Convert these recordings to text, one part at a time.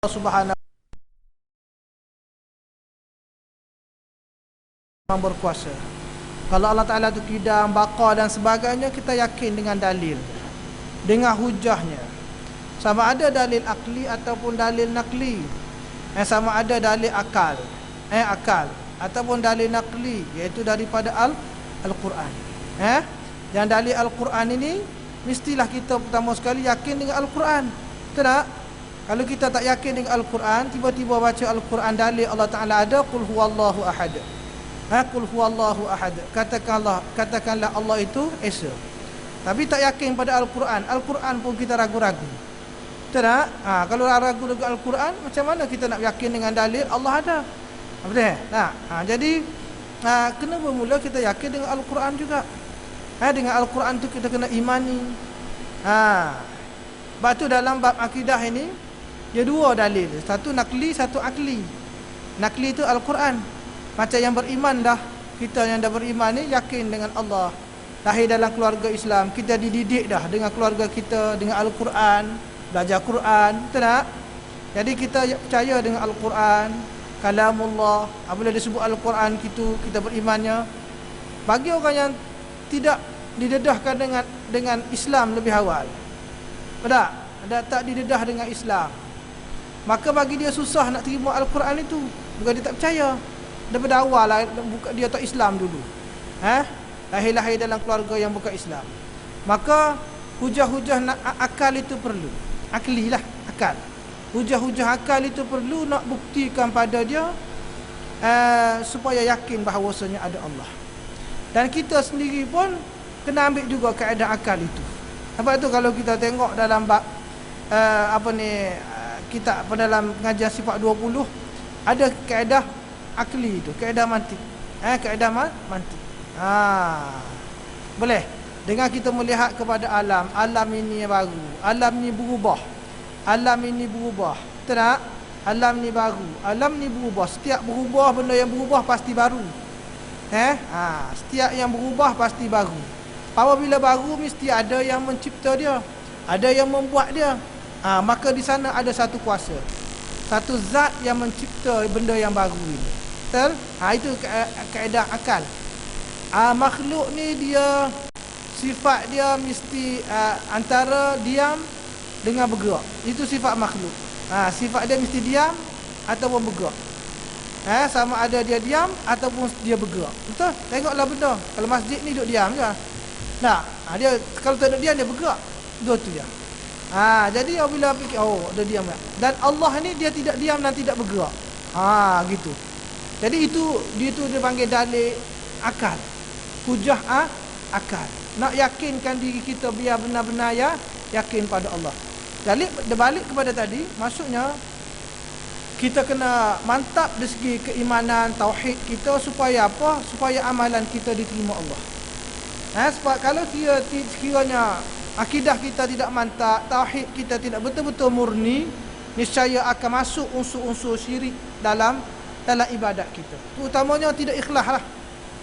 Subhanahu yang berkuasa. Kalau Allah Ta'ala tu kidam, baqa dan sebagainya, kita yakin dengan dalil, dengan hujahnya. Sama ada dalil akli ataupun dalil nakli. Sama ada dalil akal, akal ataupun dalil nakli, iaitu daripada Al-Quran. Yang dalil Al-Quran ini mestilah kita pertama sekali yakin dengan Al-Quran. Betul tak? Kalau kita tak yakin dengan Al-Quran, tiba-tiba baca Al-Quran dalil Allah Ta'ala ada qul huwallahu ahad. Qul huwallahu ahad. Katakanlah Allah itu esa. Tapi tak yakin pada Al-Quran. Al-Quran pun kita ragu-ragu. Betul tak? Kalau ragu dengan Al-Quran, macam mana kita nak yakin dengan dalil Allah ada? Betul tak? Jadi kena bermula kita yakin dengan Al-Quran juga. Dengan Al-Quran tu kita kena imani. Sebab tu dalam bab akidah ini dia dua dalil, satu nakli, satu akli. Nakli itu Al-Quran. Macam yang beriman dah, kita yang dah beriman ni yakin dengan Allah. Lahir dalam keluarga Islam, kita dididik dah dengan keluarga kita dengan Al-Quran, belajar Quran, betul tak? Jadi kita percaya dengan Al-Quran, kalamullah. Apabila disebut Al-Quran kita berimannya. Bagi orang yang tidak didedahkan dengan Islam lebih awal, tak didedah dengan Islam, maka bagi dia susah nak terima Al-Quran itu. Bukan dia tak percaya, daripada awal lah, dia tak Islam dulu, lahir dalam keluarga yang bukan Islam. Maka hujah-hujah akal itu perlu. Akli lah, akal. Hujah-hujah akal itu perlu nak buktikan pada dia, supaya yakin bahawasanya ada Allah. Dan kita sendiri pun kena ambil juga kaedah akal itu. Sebab tu kalau kita tengok dalam bab kitab dalam pengajian sifat 20, ada kaedah akli itu, kaedah mantik. Kaedah mantik. Boleh dengan kita melihat kepada alam ini baru, alam ni berubah. Alam ini berubah. Betul tak? Alam ni baru, alam ni berubah. Setiap berubah, benda yang berubah pasti baru. Setiap yang berubah pasti baru. Apabila baru, mesti ada yang mencipta dia, ada yang membuat dia. Maka di sana ada satu kuasa, satu zat yang mencipta benda yang baru ini. Betul? Itu kaedah akal. Makhluk ni dia, sifat dia mesti antara diam dengan bergerak. Itu sifat makhluk. Sifat dia mesti diam ataupun bergerak. Sama ada dia diam ataupun dia bergerak. Betul? Tengoklah benda. Kalau masjid ni duduk diam je. Dia kalau tak duduk diam, dia bergerak. Dua tu dia. Jadi apabila fikir, dia diam tak? Dan Allah ni dia tidak diam dan tidak bergerak. Gitu. Jadi itu dia panggil dalil akal. Hujah akal. Nak yakinkan diri kita biar benar-benar yakin pada Allah. Jadi berbalik kepada tadi, maksudnya kita kena mantap dari segi keimanan, tauhid kita, supaya apa? Supaya amalan kita diterima Allah. Sebab kalau kiranya akidah kita tidak mantap, tauhid kita tidak betul-betul murni, niscaya akan masuk unsur-unsur syirik dalam ibadat kita. Terutamanya tidak ikhlas lah.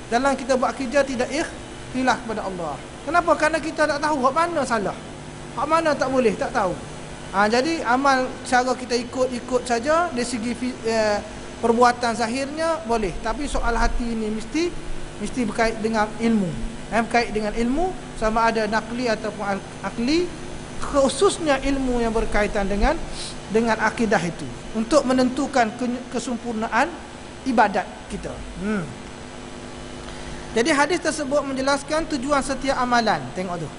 Dalam kita buat kerja tidak ikhlas kepada Allah. Kenapa? Kerana kita tak tahu hak mana salah, hak mana tak boleh, tak tahu. Jadi amal cara kita ikut saja dari segi perbuatan zahirnya boleh, tapi soal hati ini mesti berkait dengan ilmu. Berkait dengan ilmu, sama ada nakli ataupun akli, khususnya ilmu yang berkaitan dengan akidah itu, untuk menentukan kesempurnaan ibadat kita. Jadi hadis tersebut menjelaskan tujuan setiap amalan. Tengok tu,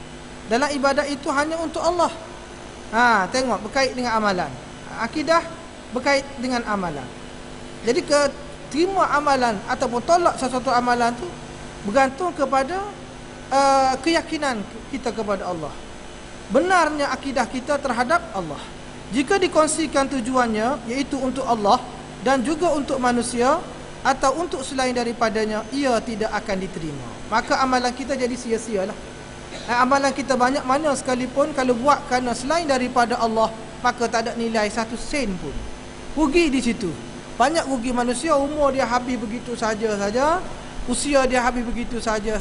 dalam ibadat itu hanya untuk Allah. Tengok, berkait dengan amalan. Akidah berkait dengan amalan. Jadi terima amalan ataupun tolak sesuatu amalan tu bergantung kepada keyakinan kita kepada Allah, benarnya akidah kita terhadap Allah. Jika dikongsikan tujuannya iaitu untuk Allah dan juga untuk manusia atau untuk selain daripadanya, ia tidak akan diterima. Maka amalan kita jadi sia-sialah. Amalan kita banyak mana sekalipun, kalau buat kerana selain daripada Allah, maka tak ada nilai satu sen pun. Rugi di situ. Banyak rugi manusia, umur dia habis begitu saja, usia dia habis begitu saja.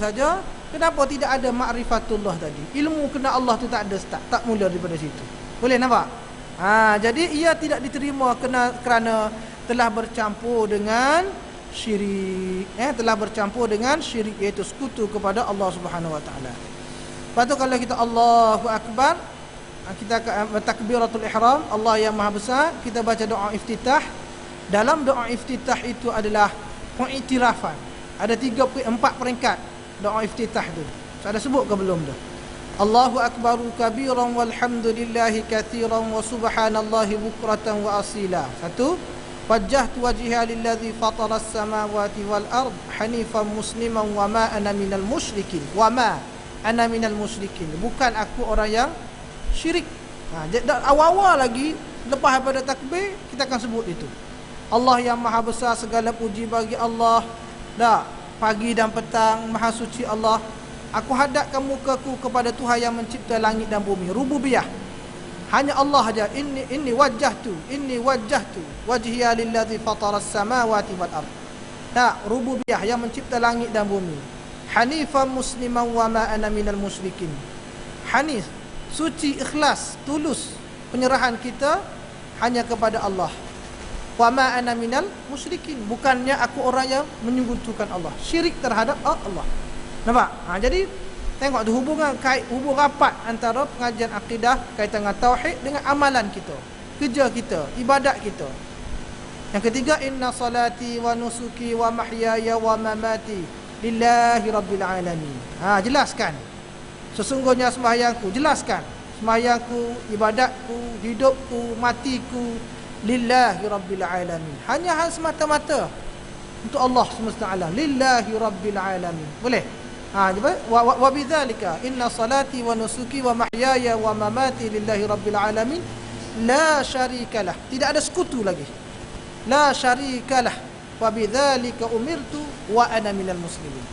Kenapa tidak ada ma'rifatullah tadi? Ilmu kena Allah tu tak ada start, tak mula daripada situ. Boleh nampak? Jadi ia tidak diterima kerana telah bercampur dengan syirik. Telah bercampur dengan syirik, iaitu sekutu kepada Allah Subhanahu wa taala. Lepas tu kalau kita Allahu Akbar, kita takbiratul ihram, Allah yang Maha Besar, kita baca doa iftitah. Dalam doa iftitah itu adalah pengiktirafan. Ada 4 peringkat doa iftitah tu. Saya ada sebut ke belum dah? Allahu akbaru kabiran walhamdulillahi katsiran wa subhanallahi bukratan wa asila. 1. Wajjahtu wajhiya lillazi fatara as-samawati wal ard hanifan musliman wa ma ana minal musyrikin. Wa ma ana minal musyrikin. Bukan aku orang yang syirik. Awal-awal lagi lepas daripada takbir kita akan sebut itu. Allah yang Maha Besar, segala puji bagi Allah. Pagi dan petang Maha Suci Allah. Aku hadapkan mukaku kepada Tuhan yang mencipta langit dan bumi. Rububiyah. Hanya Allah saja. Inni wajjahtu wajhiya lillazi fatara as-samawati wal ard. Rububiyah yang mencipta langit dan bumi. Hanifan musliman wa ma ana minal musyrikin. Hanif, suci, ikhlas, tulus penyerahan kita hanya kepada Allah. Wa ma ana minal musyrikin. Bukannya aku orang yang menyekutukan Allah, syirik terhadap Allah. Nampak? Jadi tengok tu hubungan rapat antara pengajian akidah kaitan dengan tauhid dengan amalan kita, kerja kita, ibadat kita. Yang ketiga, inna salati wa nusuki wa mahyaya wa mamati lillahi rabbil alamin. Jelaskan. Sesungguhnya sembahyangku, jelaskan. Sembahyangku, ibadatku, hidupku, matiku lillahi rabbil alamin. Hanya semata-mata untuk Allah semesta alam. Lillahi rabbil alamin. Boleh? Wa bidzalika inna salati wa nusuki wa mahyaya wa mamati lillahi rabbil alamin la syarikalah. Tidak ada sekutu lagi. La syarikalah. Wa bidzalika umirtu wa ana minal muslimin.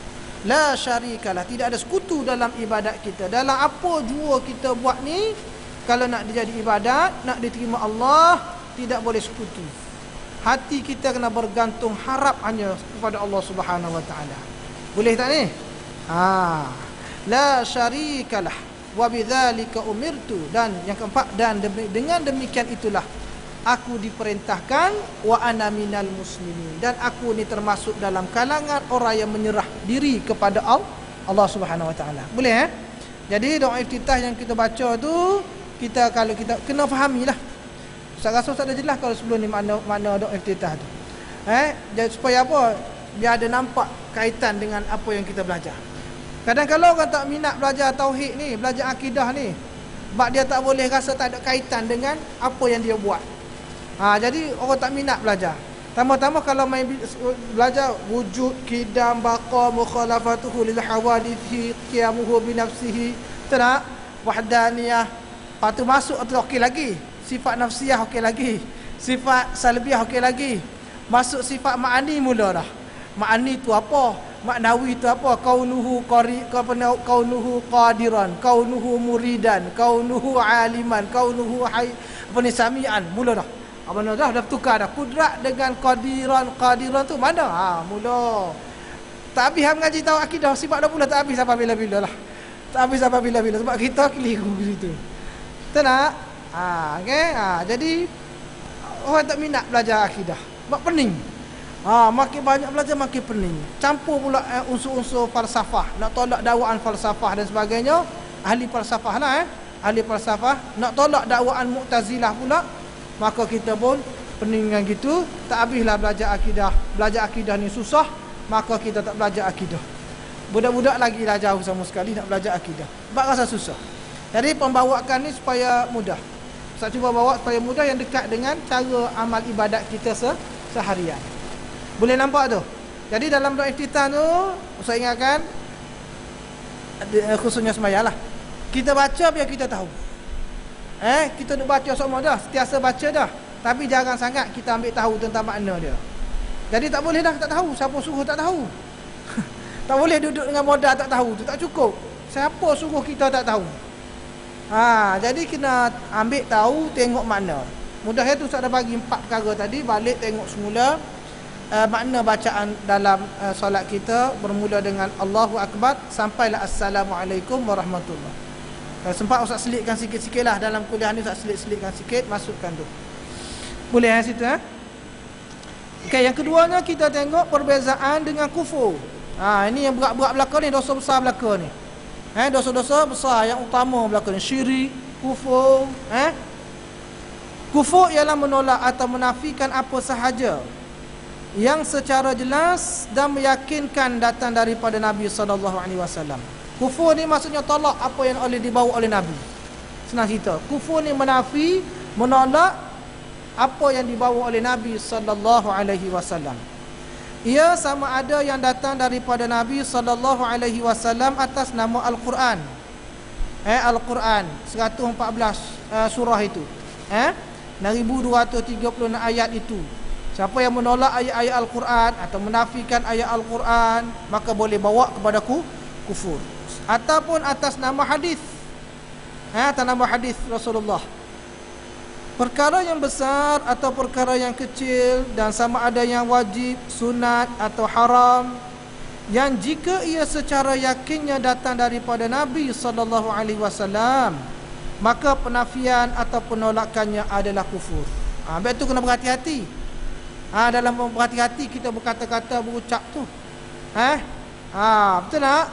La syarikalah. Tidak ada sekutu dalam ibadat kita. Dalam apa jua kita buat ni, kalau nak jadi ibadat, nak diterima Allah, tidak boleh sekutu. Hati kita kena bergantung harap hanya kepada Allah Subhanahu wa taala. Boleh tak ni? La syarikalah wa bidzalika umirtu. Dan yang keempat, dan dengan demikian itulah aku diperintahkan wa ana minal muslimin, dan aku ni termasuk dalam kalangan orang yang menyerah diri kepada Allah Subhanahu wa taala. Boleh Jadi doa iftitah yang kita baca tu, kalau kita kena fahamilah. Ustaz rasa Ustaz dah jelas kalau sebelum ni makna doa iftitah tu. Jadi supaya apa? Biar ada nampak kaitan dengan apa yang kita belajar. Kadang-kadang orang tak minat belajar tauhid ni, belajar akidah ni, sebab dia tak boleh rasa tak ada kaitan dengan apa yang dia buat. Jadi orang tak minat belajar. Tambah-tambah kalau main belajar wujud, qidam, baqa, mukhalafatuhu lil hawadithi, qiyamuhu bi nafsihi, tak? Wahdaniyah. Lepas tu masuk atau okey lagi. Sifat nafsiyah okey lagi. Sifat salbiyah okey lagi. Masuk sifat ma'ani mula dah. Ma'ani tu apa? Maknawi itu apa? Kaunuhu qadiran, kaunuhu muridan, kaunuhu aliman, kaunuhu samian. Mula dah. Apa dah tukar dah. Kudrat dengan qadiran tu mana? Mula. Tak habis mengaji tahu akidah sifat dah pula tak habis sampai bila-bila lah. Tak habis sampai bila-bila sebab kita keliru situ. Betul tak? Okey. Jadi orang tak minat belajar akidah. Sebab pening. Makin banyak belajar makin pening. Campur pula unsur-unsur falsafah. Nak tolak dakwaan falsafah dan sebagainya, ahli falsafah lah ahli falsafah. Nak tolak dakwaan Mu'tazilah pula, maka kita pun pening dengan gitu. Tak habislah belajar akidah. Belajar akidah ni susah, maka kita tak belajar akidah. Budak-budak lagi lah jauh sama sekali nak belajar akidah, sebab rasa susah. Jadi pembawakan ni supaya mudah. Saya cuba bawa supaya mudah, yang dekat dengan cara amal ibadat kita seharian. Boleh nampak tu? Jadi dalam doa iftitah tu, saya ingatkan, khususnya sembahyang lah, kita baca biar kita tahu. Kita duk baca semua dah, sentiasa baca dah, tapi jarang sangat kita ambil tahu tentang makna dia. Jadi tak boleh dah tak tahu. Siapa suruh tak tahu? Tak boleh duduk dengan modal tak tahu tu, tak cukup. Siapa suruh kita tak tahu? Jadi kena ambil tahu, tengok makna. Mudahnya tu Ustaz dah bagi 4 perkara tadi. Balik tengok semula makna bacaan dalam solat kita, bermula dengan Allahu Akbar sampailah Assalamualaikum warahmatullahi. Kalau sempat Ustaz selitkan sikit-sikit lah dalam kuliah ni, Ustaz selitkan sikit, masukkan tu. Boleh situ Okey, yang keduanya kita tengok perbezaan dengan kufur. Ini yang berat-berat belaka ni, dosa besar belaka ni. Dosa-dosa besar yang utama belaka ni, syirik, kufur. Kufur ialah menolak atau menafikan apa sahaja yang secara jelas dan meyakinkan datang daripada Nabi SAW. Kufur ni maksudnya tolak apa yang dibawa oleh Nabi. Senang cerita, kufur ni menafi, menolak apa yang dibawa oleh Nabi SAW. Ia sama ada yang datang daripada Nabi SAW atas nama Al-Quran. Al-Quran 114 surah itu. 1236 ayat itu. Siapa yang menolak ayat-ayat Al-Quran atau menafikan ayat Al-Quran, maka boleh bawa kepada kufur. Ataupun atas nama hadis, atas nama hadis Rasulullah. Perkara yang besar atau perkara yang kecil, dan sama ada yang wajib, sunat atau haram, yang jika ia secara yakinnya datang daripada Nabi SAW, maka penafian atau penolakannya adalah kufur. Baik tu kena berhati-hati. Dalam berhati-hati kita berkata-kata, berucap tu. Betul tak?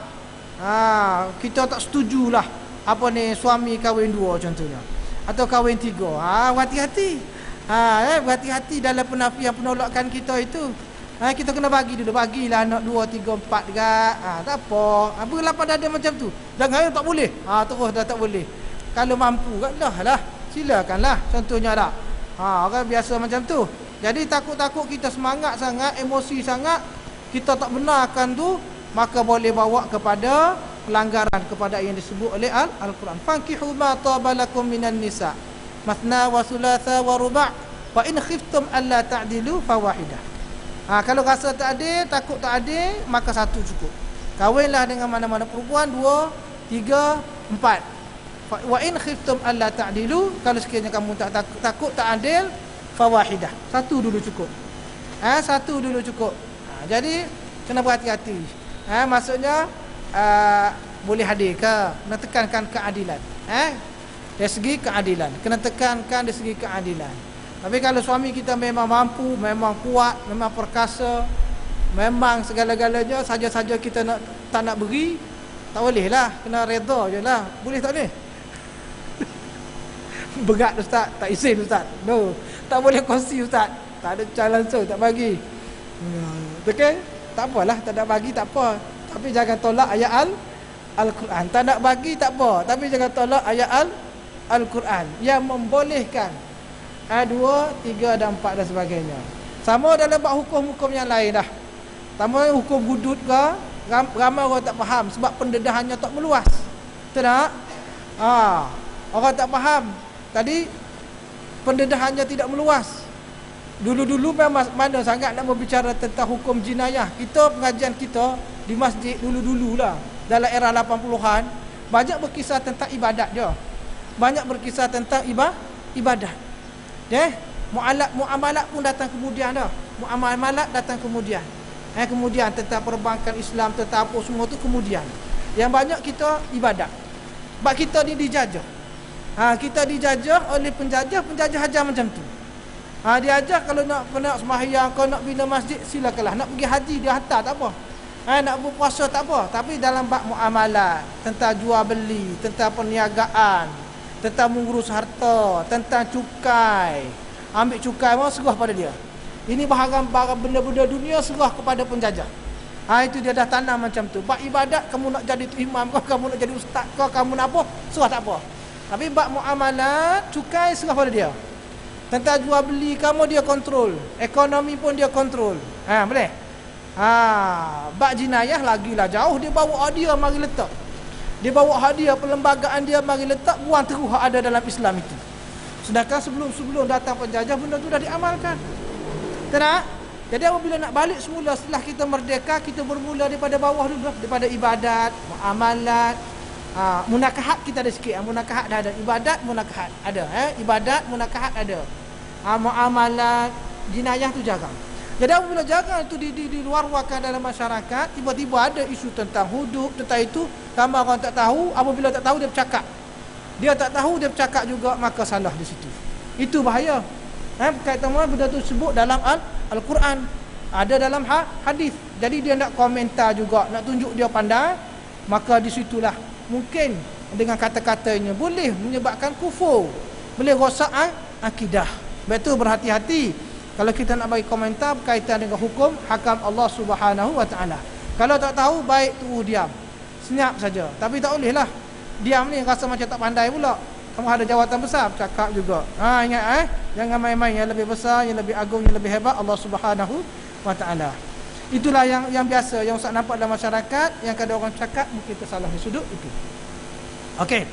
Kita tak setujulah apa ni, suami kahwin dua contohnya, atau kahwin tiga. Berhati-hati. Berhati-hati dalam penafian, penolakan kita itu. Kita kena bagi dulu. Bagilah anak 2, 3, 4 dekat. Tak apa. Berilah pada dia macam tu. Jangan tak boleh. Terus dah tak boleh. Kalau mampu kan lah. Silakanlah. Contohnya tak. Orang biasa macam tu. Jadi takut-takut kita semangat sangat, emosi sangat, kita tak benarkan tu, maka boleh bawa kepada pelanggaran kepada yang disebut oleh Al-Quran. Fankihu ma tabalakum minan nisa mathna wa thulatha wa ruba' wa in khiftum alla ta'dilu fawahidah. Kalau rasa tak adil, takut tak adil, maka satu cukup. Kahwinlah dengan mana-mana perempuan, 2, 3, 4. Wa in khiftum alla ta'dilu, kalau sekiranya kamu takut tak adil, fawahidah. Satu dulu cukup. Satu dulu cukup. Jadi kena berhati-hati. Maksudnya boleh hadir ke, kena tekankan keadilan. Dari segi keadilan, kena tekankan dari segi keadilan. Tapi kalau suami kita memang mampu, memang kuat, memang perkasa, memang segala-galanya, saja-saja kita tak nak beri, tak boleh lah. Kena redha je lah. Boleh tak boleh? Berat Ustaz, tak izin Ustaz. No, tak boleh kongsi Ustaz. Tak ada cara langsung, tak bagi. Okey? Tak apalah, tak nak bagi tak apa. Tapi jangan tolak ayat Al-Quran. Tak nak bagi tak apa, tapi jangan tolak ayat Al-Quran yang membolehkan 2, 3 dan 4 dan sebagainya. Sama dalam bab hukum-hukum yang lain dah. Sama hukum hudud ke, ramai orang tak faham sebab pendedahannya tak meluas. Betul tak? Orang tak faham. Tadi pendedahannya tidak meluas. Dulu-dulu memang mana sangat nak berbicara tentang hukum jinayah. Kita, pengajian kita di masjid dulu-dululah, dalam era 80-an, banyak berkisah tentang ibadat je. Banyak berkisah tentang ibadat. Muamalat pun datang kemudian dah. Muamalat datang kemudian. Kemudian tentang perbankan Islam, tentang apa semua tu kemudian. Yang banyak kita ibadat. Sebab kita ni dijajah. Kita dijajah oleh penjajah ajar macam tu. Dia ajar kalau nak sembahyang, kalau nak bina masjid, silakanlah. Nak pergi haji, dia hantar, tak apa. Nak berpuasa, tak apa. Tapi dalam bab muamalat, tentang jual beli, tentang perniagaan, tentang mengurus harta, tentang cukai, ambil cukai mau serah pada dia. Ini barang-barang benda-benda dunia serah kepada penjajah. Itu dia dah tanam macam tu. Bab ibadat, kamu nak jadi imam kau, kamu nak jadi ustaz kau, kamu nak apa, serah tak apa. Tapi bab muamalat, cukai serah pada dia. Tentang jual beli kamu dia kontrol, ekonomi pun dia kontrol. Boleh? Bab jinayah lagilah jauh, dia bawa hadiah mari letak. Dia bawa hadiah perlembagaan dia mari letak, buang terus ada dalam Islam itu. Sedangkan sebelum datang penjajah, benda tu dah diamalkan. Tak? Jadi apabila nak balik semula setelah kita merdeka, kita bermula daripada bawah dulu, daripada ibadat, muamalat, munakahat kita ada sikit. Munakahat dah ada, ibadat, munakahat ada. Ibadat, munakahat ada. Muamalat, jinayah tu jarang. Jadi apabila jarang itu diluar-luarkan dalam masyarakat, tiba-tiba ada isu tentang hudud, tentang itu, ramai orang tak tahu. Apabila tak tahu dia bercakap. Dia tak tahu, dia bercakap juga, maka salah di situ. Itu bahaya. Berkaitan dengan benda tu sebut dalam Al-Quran, ada dalam hadis. Jadi dia nak komentar juga, nak tunjuk dia pandai, maka di situlah mungkin dengan kata-katanya boleh menyebabkan kufur, boleh rosak akidah. Betul, berhati-hati kalau kita nak bagi komentar berkaitan dengan hukum hakam Allah Subhanahu wa taala. Kalau tak tahu, baik tu diam, senyap saja. Tapi tak boleh lah diam ni rasa macam tak pandai pula. Kamu ada jawatan besar, cakap juga. Ingat jangan main-main. Yang lebih besar, yang lebih agung, yang lebih hebat Allah Subhanahu wa taala. Itulah yang biasa yang Ustaz nampak dalam masyarakat, yang kadang orang cakap mungkin tersalah di sudut itu. Okey.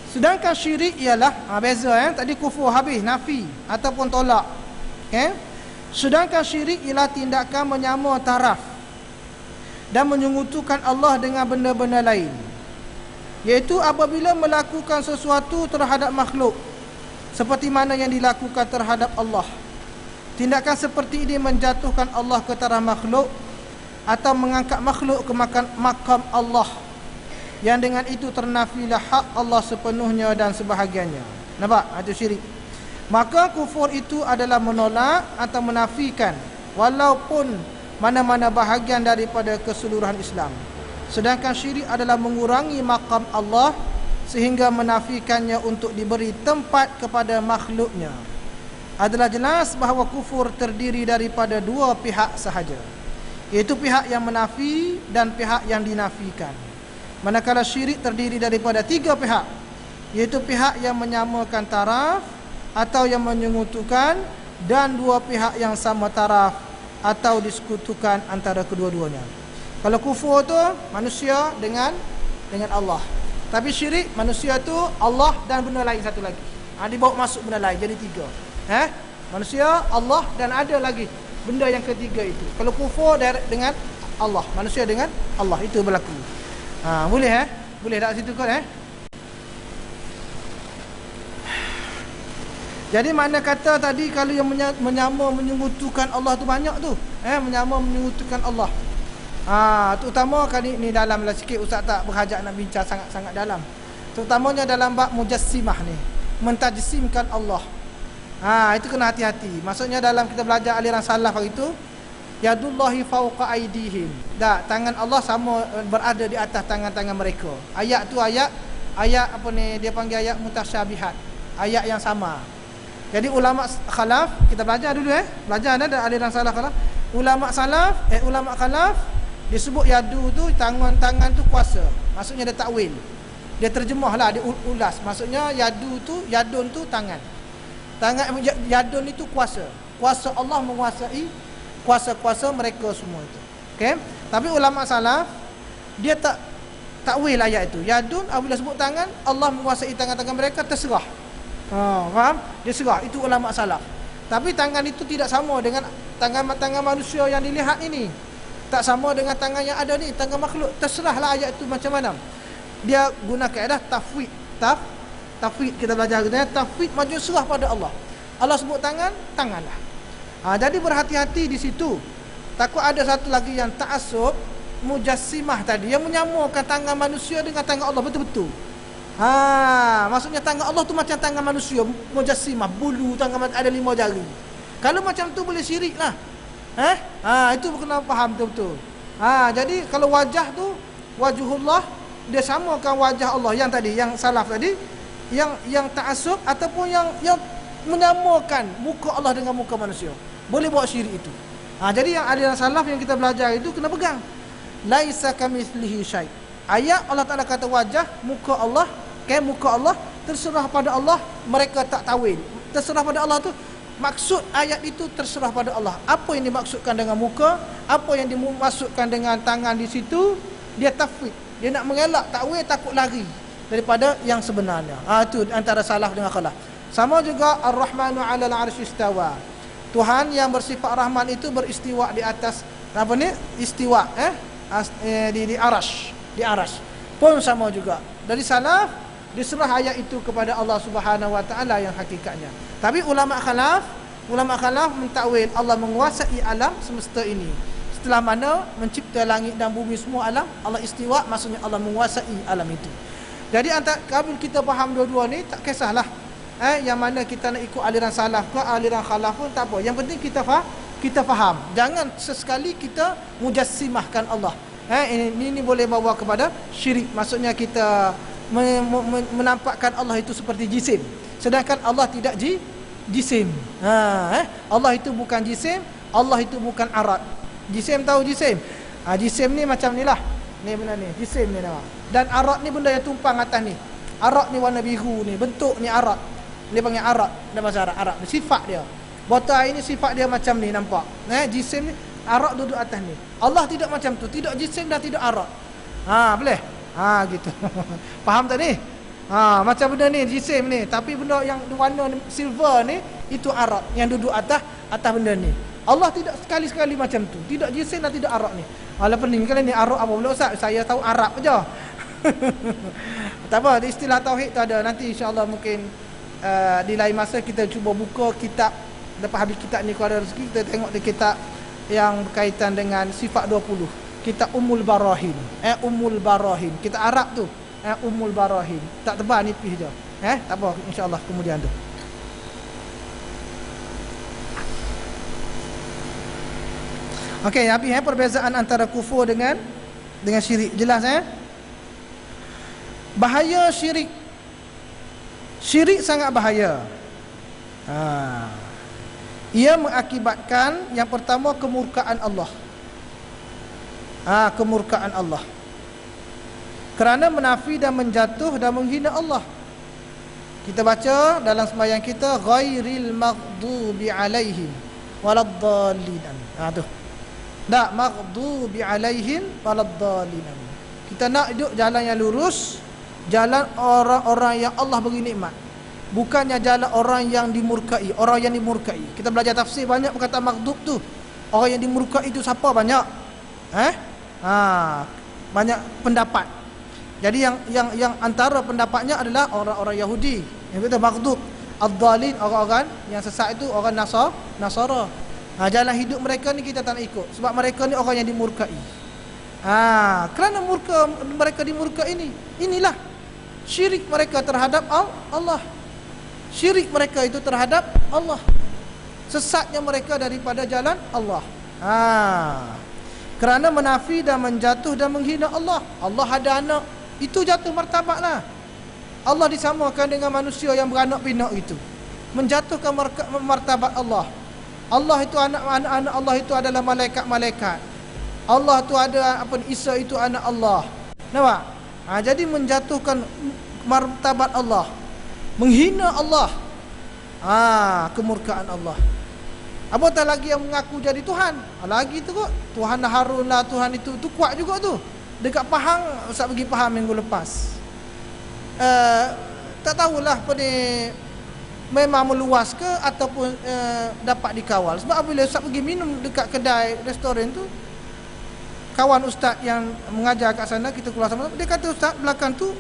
Sedangkan syirik ialah beza tadi kufur habis, nafi ataupun tolak. Okey. Sedangkan syirik ialah tindakan menyama taraf dan menyekutukan Allah dengan benda-benda lain, iaitu apabila melakukan sesuatu terhadap makhluk seperti mana yang dilakukan terhadap Allah. Tindakan seperti ini menjatuhkan Allah ke taraf makhluk atau mengangkat makhluk ke makam Allah, yang dengan itu ternafilah hak Allah sepenuhnya dan sebahagiannya. Nampak? Itu syirik. Maka kufur itu adalah menolak atau menafikan walaupun mana-mana bahagian daripada keseluruhan Islam. Sedangkan syirik adalah mengurangi makam Allah sehingga menafikannya untuk diberi tempat kepada makhluknya. Adalah jelas bahawa kufur terdiri daripada dua pihak sahaja, iaitu pihak yang menafi dan pihak yang dinafikan. Manakala syirik terdiri daripada tiga pihak, iaitu pihak yang menyamakan taraf atau yang menyekutukan, dan dua pihak yang sama taraf atau disekutukan antara kedua-duanya. Kalau kufur tu manusia dengan Allah. Tapi syirik manusia tu Allah dan benda lain satu lagi. Dibawa masuk benda lain, jadi tiga. Manusia, Allah, dan ada lagi benda yang ketiga itu. Kalau kufur dengan Allah, manusia dengan Allah, itu berlaku. Boleh boleh tak situ kot Jadi makna kata tadi, kalau yang menyama menyekutukan Allah tu banyak tu. Menyama menyekutukan Allah. Terutama kali ni dalam lah sikit, Ustaz tak berhajat nak bincang sangat-sangat dalam. Terutamanya dalam bab mujassimah ni, mentajsimkan Allah. Itu kena hati-hati. Maksudnya dalam kita belajar aliran salaf hari itu, yadullahi fawqa aidihim. Tangan Allah sama berada di atas tangan-tangan mereka. Ayat tu ayat apa ni dia panggil ayat mutasyabihat. Ayat yang sama. Jadi ulama khalaf, kita belajar dulu belajar ada aliran salaf khalaf. Ulama khalaf disebut yadu tu tangan tu kuasa. Maksudnya dia takwil. Dia terjemahlah, dia ulas. Maksudnya yadun tu tangan. Yadun itu kuasa. Kuasa Allah menguasai kuasa-kuasa mereka semua itu. Okey? Tapi ulama salaf dia tak takwil ayat itu. Yadun apabila sebut tangan, Allah menguasai tangan-tangan mereka, terserah. Faham? Dia serah. Itu ulama salaf. Tapi tangan itu tidak sama dengan tangan manusia yang dilihat ini. Tak sama dengan tangan yang ada ni, tangan makhluk. Terserahlah ayat itu macam mana. Dia guna kaedah tafwid. Tafwid kita belajar tafwid, maju serah pada Allah. Allah sebut tangan, tanganlah. Jadi berhati-hati di situ. Takut ada satu lagi yang ta'assub, mujassimah tadi, yang menyamakan tangan manusia dengan tangan Allah betul-betul. Maksudnya tangan Allah tu macam tangan manusia, mujassimah, bulu tangan ada 5 jari. Kalau macam tu boleh syirik lah. Itu kena faham betul-betul. Jadi kalau wajah tu wajhullah, dia samakan wajah Allah yang tadi, yang salaf tadi, yang ta'assub ataupun yang menyamakan muka Allah dengan muka manusia, boleh buat syirik itu. Jadi yang aliran salaf yang kita belajar itu kena pegang. Laisa kamitslihi syai'. Ayat Allah Taala kata wajah, muka Allah, muka Allah terserah pada Allah, mereka tak tawil. Terserah pada Allah tu maksud ayat itu terserah pada Allah. Apa yang dimaksudkan dengan muka, apa yang dimaksudkan dengan tangan di situ, dia tafwid. Dia nak mengelak takwil, takut lari daripada yang sebenarnya. Itu antara salaf dengan khalaf. Sama juga Ar-Rahmanu 'alal 'arsy istawa. Tuhan yang bersifat Rahman itu beristiwa di atas apa ni? Istiwa di arasy. Di arasy. Pun sama juga. Dari salaf diserah ayat itu kepada Allah Subhanahu wa taala yang hakikatnya. Tapi ulama khalaf mentakwil Allah menguasai alam semesta ini. Setelah mana mencipta langit dan bumi semua alam, Allah istiwa, maksudnya Allah menguasai alam itu. Jadi antara kalau kita faham dua-dua ni tak kisahlah. Yang mana kita nak ikut aliran salaf ke aliran khalaf pun tak apa. Yang penting kita faham. Jangan sesekali kita mujassimahkan Allah. Ini boleh bawa kepada syirik. Maksudnya kita menampakkan Allah itu seperti jisim, sedangkan Allah tidak jisim. Allah itu bukan jisim, Allah itu bukan arat. Jisim tahu jisim? Jisim ni macam ni lah. Ni benda ni, jisim ni nama. Dan arat ni benda yang tumpang atas ni. Arat ni warna biru ni, bentuk ni arat. Dia panggil arat dalam bahasa Arab. Arat ni sifat dia. Botol air ni sifat dia macam ni, nampak. Jisim ni, arat duduk atas ni. Allah tidak macam tu, tidak jisim dan tidak arat. Boleh? Gitu. Faham tak ni? Macam benda ni jisim ni, tapi benda yang warna silver ni itu arat yang duduk atas benda ni. Allah tidak sekali-sekali macam tu, tidak jisim dan tidak arat ni. Lepas ni kalau ni arat apa pula Ustaz? Saya tahu Arab aja. Tak apa, istilah tauhid tu ada. Nanti insya-Allah mungkin di lain masa kita cuba buka kitab. Lepas habis kitab ni kalau ada rezeki kita tengok di kitab yang berkaitan dengan sifat 20. Kitab Ummul Barahin. Ummul Barahin. Kita Arab tu. Ummul Barahin. Tak tebal nipis je. Tak apa, insya-Allah kemudian tu. Okey, habis perbezaan antara kufur dengan syirik. Jelas bahaya syirik. Syirik sangat bahaya. Ia mengakibatkan yang pertama kemurkaan Allah. Kemurkaan Allah. Kerana menafi dan menjatuh dan menghina Allah. Kita baca dalam sembahyang kita ghairil maghdubi alaihim waladdallin. Tu. Tak maghdubi alaihim waladdallin. Kita nak hidup jalan yang lurus, jalan orang-orang yang Allah beri nikmat. Bukannya jalan orang yang dimurkai, orang yang dimurkai. Kita belajar tafsir banyak perkataan maghdub tu. Orang yang dimurkai itu siapa banyak? Banyak pendapat. Jadi yang antara pendapatnya adalah orang-orang Yahudi. Yang kata maghdub, ad-dhalin, orang-orang yang sesat itu orang Nasara. Jalan hidup mereka ni kita tak nak ikut sebab mereka ni orang yang dimurkai. Kerana mereka dimurkai ini, inilah syirik mereka terhadap Allah. Syirik mereka itu terhadap Allah. Sesatnya mereka daripada jalan Allah. Kerana menafi dan menjatuh dan menghina Allah. Allah ada anak, itu jatuh martabat lah. Allah disamakan dengan manusia yang beranak pinak itu, menjatuhkan martabat Allah. Allah itu anak-anak Allah itu adalah malaikat-malaikat. Allah tu ada Isa itu anak Allah. Nampak? Jadi menjatuhkan martabat Allah, menghina Allah. Kemurkaan Allah. Apatah lagi yang mengaku jadi Tuhan. Lagi tu kot, Tuhan Harun lah, Tuhan itu kuat juga tu. Dekat Pahang, Ustaz pergi Pahang minggu lepas. Tak tahulah apa ni, memang meluas ke ataupun dapat dikawal. Sebab apabila Ustaz pergi minum dekat kedai restoran tu, kawan Ustaz yang mengajar kat sana, kita keluar sama, dia kata Ustaz belakang tu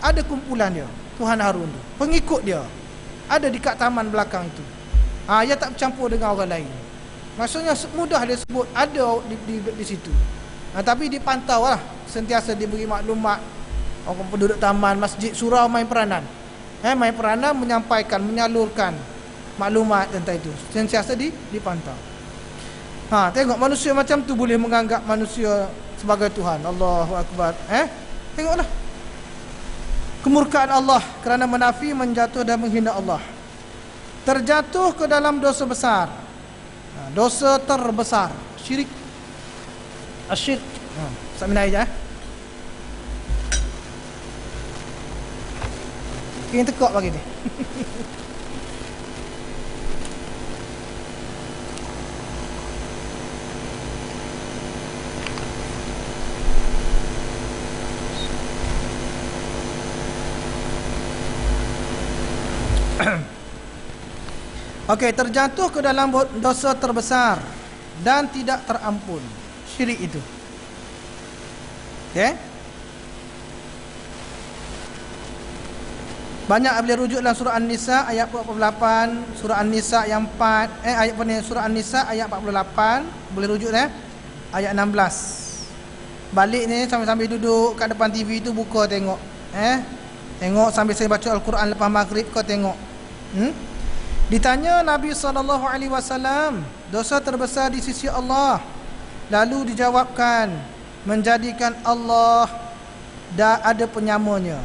ada kumpulan dia, Tuhan Harun tu, pengikut dia ada di kat taman belakang itu. Dia tak bercampur dengan orang lain. Maksudnya mudah dia sebut ada di situ. Tapi dipantau lah, sentiasa diberi maklumat. Orang penduduk taman, masjid, surau main peranan. Main peranan, menyampaikan, menyalurkan maklumat tentang itu. Sentiasa dipantau. Tengok manusia macam tu boleh menganggap manusia sebagai Tuhan. Allahu Akbar. Tengoklah. Kemurkaan Allah kerana menafi, menjatuh dan menghina Allah. Terjatuh ke dalam dosa besar. Dosa terbesar, syirik. Asyirk. Samina aja. Kini tekak bagi ni. Okey, terjatuh ke dalam dosa terbesar dan tidak terampun. Syirik itu. Okey. Banyak boleh rujuk dalam surah An-Nisa ayat 48, surah An-Nisa yang 4, ayat apa ni, surah An-Nisa ayat 48, boleh rujuk ayat 16. Balik ni sambil-sambil duduk kat depan TV tu buka tengok. Tengok sambil saya baca Al-Quran lepas maghrib, kau tengok. Ditanya Nabi SAW, dosa terbesar di sisi Allah. Lalu dijawabkan, menjadikan Allah dah ada penyamanya.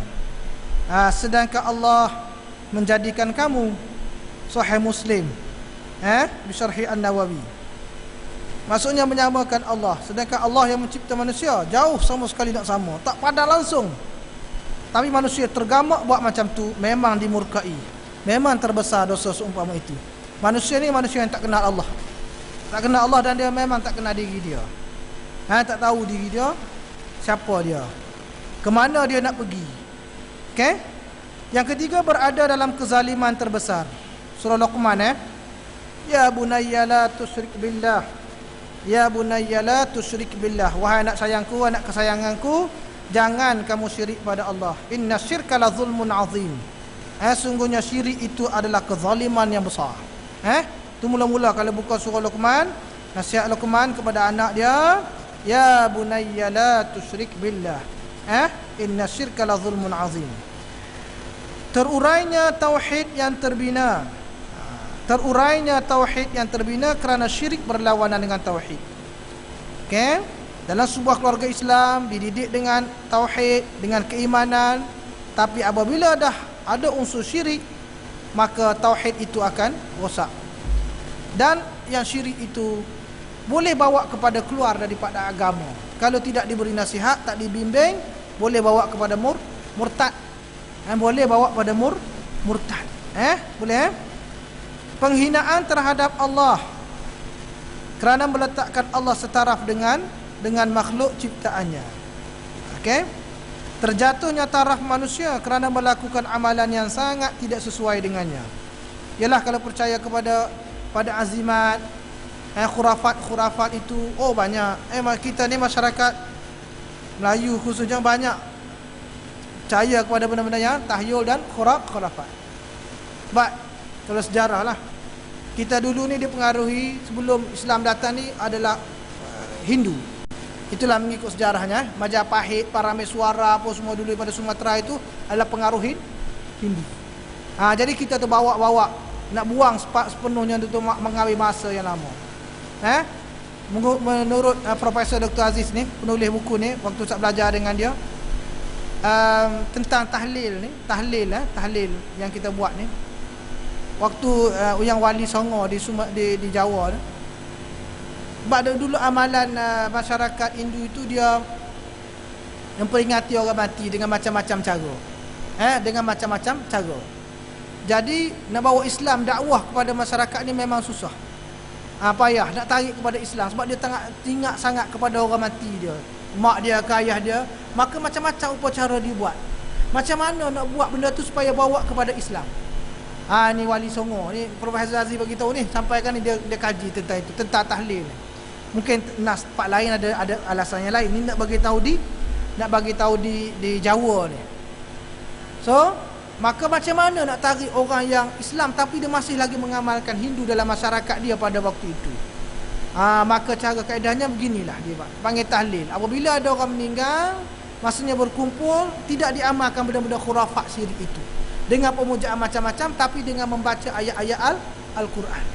Sedangkan Allah menjadikan kamu. Sahih Muslim, Bisyarhi An-Nawawi. Maksudnya menyamakan Allah, sedangkan Allah yang mencipta manusia jauh sama sekali tak sama, tak padan langsung. Tapi manusia tergamak buat macam tu, memang dimurkai. Memang terbesar dosa seumpama itu. Manusia ni manusia yang tak kenal Allah. Tak kenal Allah dan dia memang tak kenal diri dia. Tak tahu diri dia, siapa dia, ke mana dia nak pergi. Okey? Yang ketiga, berada dalam kezaliman terbesar. Surah Luqman, Ya bunayya la tusyrik billah. Ya bunayya la tusyrik billah. Wahai anak sayangku, anak kesayanganku, jangan kamu syirik pada Allah. Inna syirka la zulmun azim. Sungguhnya syirik itu adalah kezaliman yang besar. Itu mula-mula kalau buka surah Luqman, nasihat Luqman kepada anak dia, Ya bunayya la tusyrik billah. Inna syirka la zulmun azim. Terurainya tauhid yang terbina. Terurainya tauhid yang terbina kerana syirik berlawanan dengan tauhid. Okey? Dalam sebuah keluarga Islam dididik dengan tauhid, dengan keimanan, tapi apabila dah ada unsur syirik, maka tauhid itu akan rosak. Dan yang syirik itu boleh bawa kepada keluar daripada agama. Kalau tidak diberi nasihat, tak dibimbing, boleh bawa kepada murtad. Boleh bawa kepada murtad. Boleh. Penghinaan terhadap Allah kerana meletakkan Allah setaraf dengan makhluk ciptaannya. Okey? Terjatuhnya taraf manusia kerana melakukan amalan yang sangat tidak sesuai dengannya. Ialah kalau percaya pada azimat, khurafat itu, banyak. Kita ni masyarakat Melayu khususnya banyak percaya kepada benda-benda yang tahyul dan khurafat. Sebab kalau sejarah lah, kita dulu ni dipengaruhi, sebelum Islam datang ni adalah Hindu. Itulah mengikut sejarahnya. Majapahit, Parameswara, apa semua dulu pada Sumatera itu adalah pengaruh Hindu. Jadi kita terbawa-bawa nak buang sepenuhnya untuk mengambil masa yang lama. Menurut Profesor Dr. Aziz ni, penulis buku ni, waktu saya belajar dengan dia, tentang tahlil yang kita buat ni, waktu yang Wali Songo di Jawa ni, sebab dulu amalan masyarakat Hindu itu dia memperingati orang mati dengan macam-macam cara. Dengan macam-macam cara. Jadi nak bawa Islam, dakwah kepada masyarakat ni memang susah. Payah nak tarik kepada Islam sebab dia ingat sangat kepada orang mati dia, mak dia ke ayah dia. Maka macam-macam upacara dia buat. Macam mana nak buat benda tu supaya bawa kepada Islam. Ni Wali Songo ni, Profesor Aziz bagi tahu ni, sampaikan ni dia kaji tentang itu, tentang tahlil. Mungkin nas tempat lain ada alasan yang lain. Ni nak bagi tahu di Jawa ni. So, maka macam mana nak tarik orang yang Islam tapi dia masih lagi mengamalkan Hindu dalam masyarakat dia pada waktu itu. Maka cara kaedahnya beginilah dia panggil tahlil. Apabila ada orang meninggal, masanya berkumpul, tidak diamalkan benda-benda khurafat syirik itu dengan pemujaan macam-macam, tapi dengan membaca ayat-ayat Al-Quran.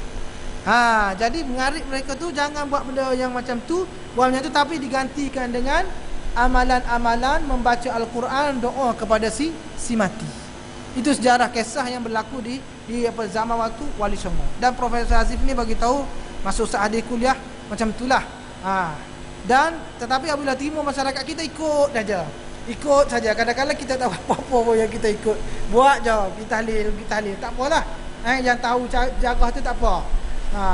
Jadi mengarik mereka tu jangan buat benda yang macam tu, buat macam tu, tapi digantikan dengan amalan-amalan membaca Al-Quran, doa kepada si mati. Itu sejarah kisah yang berlaku di zaman waktu Wali Songo. Dan Profesor Azif ni bagi tahu masuk saat dia kuliah macam itulah. Dan tetapi apabila timur masyarakat kita ikut saja. Kadang-kadang kita tak apa-apa pun yang kita ikut. Buat je, kita tahlil. Tak apalah. Yang tahu jarah tu tak apa.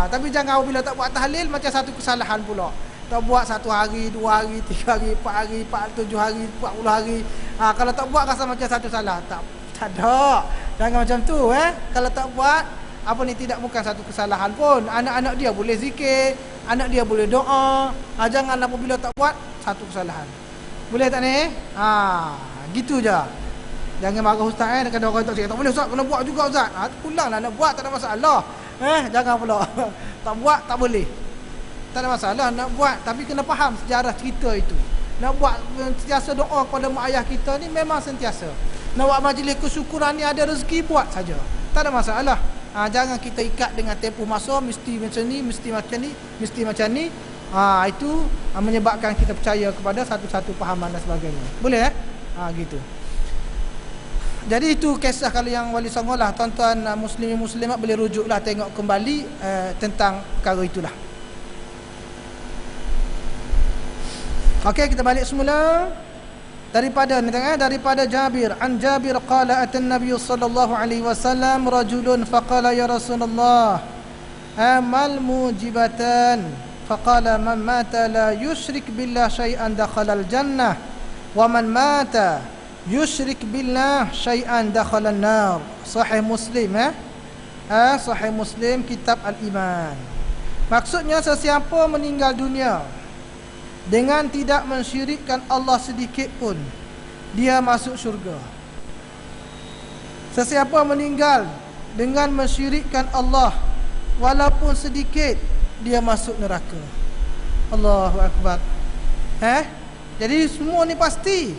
Tapi jangan apabila tak buat tahlil macam satu kesalahan pula. Tak buat 1 hari, 2 hari, 3 hari, 4 hari, 7 hari, 40 hari. Kalau tak buat rasa macam satu salah. Tak ada. Jangan macam tu. Kalau tak buat, tidak bukan satu kesalahan pun. Anak-anak dia boleh zikir, anak dia boleh doa. Jangan apabila tak buat satu kesalahan. Boleh tak ni? Gitu je. Jangan marah ustaz kadang orang tak cakap, tak boleh ustaz, kena buat juga ustaz. Pulanglah nak buat, tak ada masalah. Jangan pula. Tak buat tak boleh. Tak ada masalah nak buat, tapi kena faham sejarah cerita itu. Nak buat sentiasa doa kepada mak ayah kita ni memang sentiasa. Nak buat majlis kesyukuran ni ada rezeki buat saja. Tak ada masalah. Jangan kita ikat dengan tempoh masa mesti macam ni, mesti macam ni, mesti macam ni. Itu menyebabkan kita percaya kepada satu-satu fahaman dan sebagainya. Boleh gitu. Jadi itu kisah kalau yang Wali Songo lah. Tuan-tuan muslimin muslimat boleh rujuklah tengok kembali tentang perkara itulah. Okey, kita balik semula daripada Jabir. An Jabir qala atan Nabiy sallallahu alaihi wasallam rajulun faqala ya Rasulullah amal mujibatan faqala man mata la yusyrik billah syai'an dakhala al-jannah wa man mata yusyrik billah syai'an dakhala an-nar. Sahih Muslim Sahih Muslim kitab Al-Iman. Maksudnya sesiapa meninggal dunia dengan tidak mensyirikkan Allah sedikit pun, dia masuk syurga. Sesiapa meninggal dengan mensyirikkan Allah walaupun sedikit, dia masuk neraka. Allahu Akbar. Jadi semua ni pasti.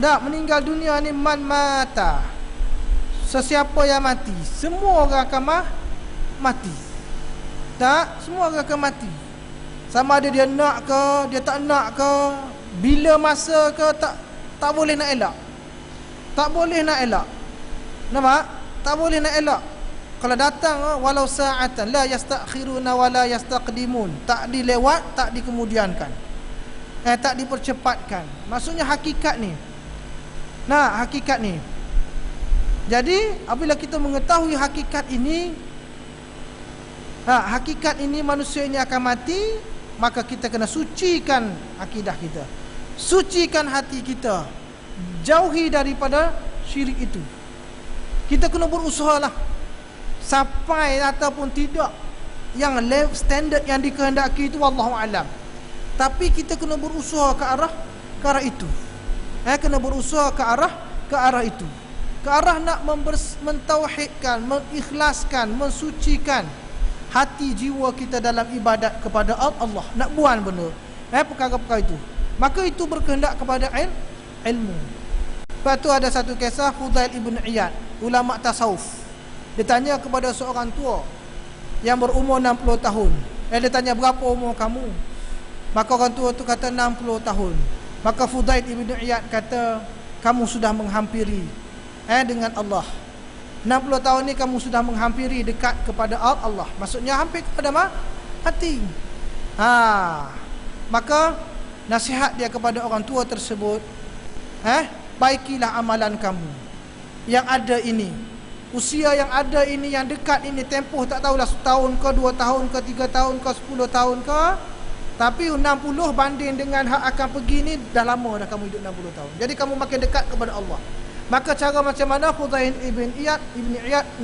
Tak, meninggal dunia ni man mata. Sesiapa yang mati, semua orang akan mati. Tak, semua orang akan mati. Sama ada dia nak ke, dia tak nak ke, bila masa ke, tak boleh nak elak. Tak boleh nak elak. Nampak? Tak boleh nak elak. Kalau datang walau sa'atan la yastakhiruna wa la yastaqdimun. Tak dilewat, tak dikemudiankan. Tak dipercepatkan. Maksudnya hakikat ni. Nah, hakikat ni. Jadi, apabila kita mengetahui hakikat ini, hakikat ini manusia ini akan mati, maka kita kena sucikan akidah kita, sucikan hati kita, jauhi daripada syirik itu. Kita kena berusaha lah sampai ataupun tidak yang level standard yang dikehendaki itu wallahu alam. Tapi kita kena berusaha ke arah itu. Kena berusaha ke arah itu. Ke arah nak mentauhidkan, mengikhlaskan, mensucikan hati jiwa kita dalam ibadat kepada Allah. Nak buat benda perkara-perkara itu, maka itu berkehendak kepada ilmu. Lepas tu ada satu kisah Fudail ibn Iyad, ulama tasawuf. Dia tanya kepada seorang tua yang berumur 60 tahun. Dia tanya, berapa umur kamu? Maka orang tua tu kata 60 tahun. Maka Fudail ibn Iyad kata, kamu sudah menghampiri dengan Allah. 60 tahun ni kamu sudah menghampiri dekat kepada Allah. Maksudnya hampir kepada hati. Maka nasihat dia kepada orang tua tersebut, baikilah amalan kamu yang ada ini. Usia yang ada ini, yang dekat ini, tempoh tak tahulah setahun ke, 2 tahun ke, 3 tahun ke, 10 tahun ke. Tapi 60 banding dengan hak akan pergi ni, dah lama dah kamu hidup 60 tahun. Jadi kamu makin dekat kepada Allah. Maka cara macam mana Fudail ibn Iyad